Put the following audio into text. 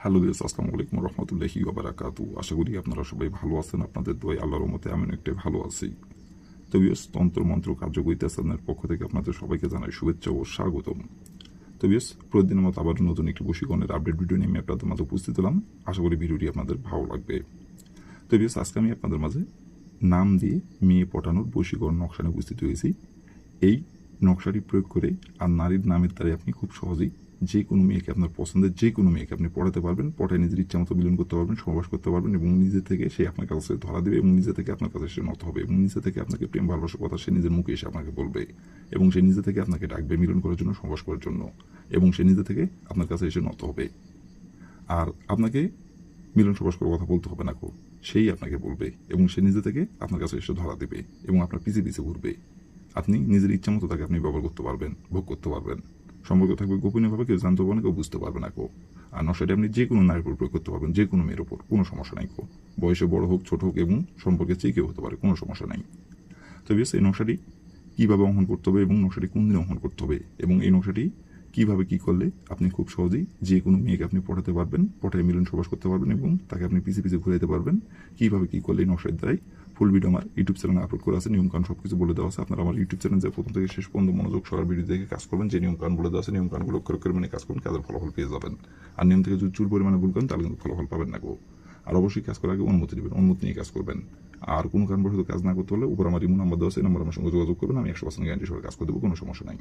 Hello viewers, আসসালামু আলাইকুম রহমতুল্লাহি ওয়া বারাকাতু। আশা করি আপনারা সবাই ভালো আছেন। আপনাদের দোয়ায় আল্লাহর রহমতে আমি অনেকটাই ভালো আছি। তো ভিউয়ার্স, তন্ত্র মন্ত্র কার্যকরিতা চ্যানেলের পক্ষ থেকে আপনাদের সবাইকে জানাই শুভেচ্ছা ও স্বাগতম। তো ভিউয়ার্স, প্রতিদিনের মতো আবার নতুন একটি বশীকরণের আপডেট ভিডিও নিয়ে আমি আপনাদের মাঝে উপস্থিত হলাম। আশা করি ভিডিওটি আপনাদের ভালো লাগবে। তো ভিউয়ার্স, আজকে আমি আপনাদের মাঝে নাম দিয়ে মেয়ে পটানোর বশীকরণ নকশা নিয়ে উপস্থিত হয়েছি। এই নকশাটি প্রয়োগ করে আর নারীর নামের দ্বারা আপনি খুব সহজেই যে কোনো মেয়েকে, আপনার পছন্দের যে কোনো মেয়েকে আপনি পড়াতে পারবেন, পটায় নিজের ইচ্ছা মতো মিলন করতে পারবেন, সহবাস করতে পারবেন এবং নিজে থেকে সে আপনার কাছে ধরা দেবে এবং নিজে থেকে আপনার কাছে সে নত হবে এবং নিজে থেকে আপনাকে প্রেম ভালোবাসার কথা সে নিজের মুখে এসে আপনাকে বলবে এবং সে নিজে থেকে আপনাকে ডাকবে মিলন করার জন্য, সহবাস করার জন্য এবং সে নিজে থেকে আপনার কাছে এসে নত হবে। আর আপনাকে মিলন সহবাস করার কথা বলতে হবে না, সেই আপনাকে বলবে এবং সে নিজে থেকে আপনার কাছে এসে ধরা দেবে এবং আপনার পিছে পিছে ঘুরবে। আপনি নিজের ইচ্ছা মতো তাকে আপনি ব্যবহার করতে পারবেন, ভোগ করতে পারবেন। সম্পর্ক থাকবে গোপনীয়ভাবে, কেউ জানতে পারবে না, কেউ বুঝতে পারবে না। আর নশাটি আপনি যে কোনো নারীর উপর প্রয়োগ করতে পারবেন, যে কোনো মেয়ের উপর, কোনো সমস্যা নাই। বয়সে বড় হোক, ছোট হোক এবং সম্পর্কে চেয়ে কেউ হতে পারে, কোনো সমস্যা নাই। তো বেশ, এই নকশাটি কীভাবে অঙ্কন করতে হবে এবং নকশাটি কোন দিনে অঙ্কন করতে হবে এবং এই নকশাটি কীভাবে কী করলে আপনি খুব সহজেই যে কোনো মেয়েকে আপনি পটাতে পারবেন, পটায় মিলন সবাস করতে পারবেন এবং তাকে আপনি পিছে পিছে ঘুরাইতে পারবেন, কীভাবে কী করলে এই নকশার দ্বারাই ফুল ভিডিও আমার ইউটিউব চ্যানেলে আপলোড করা আছে। নিয়মকানুন সব কিছু বলে দেওয়া আছে। আপনারা আমার ইউটিউব চ্যানেল যে প্রথম থেকে শেষ পর্যন্ত মনোযোগ সবার ভিডিও দেখে কাজ করবেন, যে নিয়মকানুন বলে দেওয়া আছে নিয়মকানুনগুলো অক্ষরে অক্ষরে মানে কাজ করবেন, কাজের ফলাফল পেয়ে যাবেন। আর নিয়ম থেকে যদি চুল পরিমাণে ভুল করেন তাহলে কিন্তু ফলাফল পাবেন না। আর অবশ্যই কাজ করার আগে অনুমতি নেবেন, অনুমতি নিয়ে কাজ করবেন। আর কোনো কারণবশত কাজ না করতে হলে উপর আমার ইমো নাম্বার দেওয়া আছে, এই নাম্বার আমার সঙ্গে যোগাযোগ করবেন। আমি 100% গ্যারান্টি সহকারে কাজ করে দেবো, কোনো সমস্যা নাই।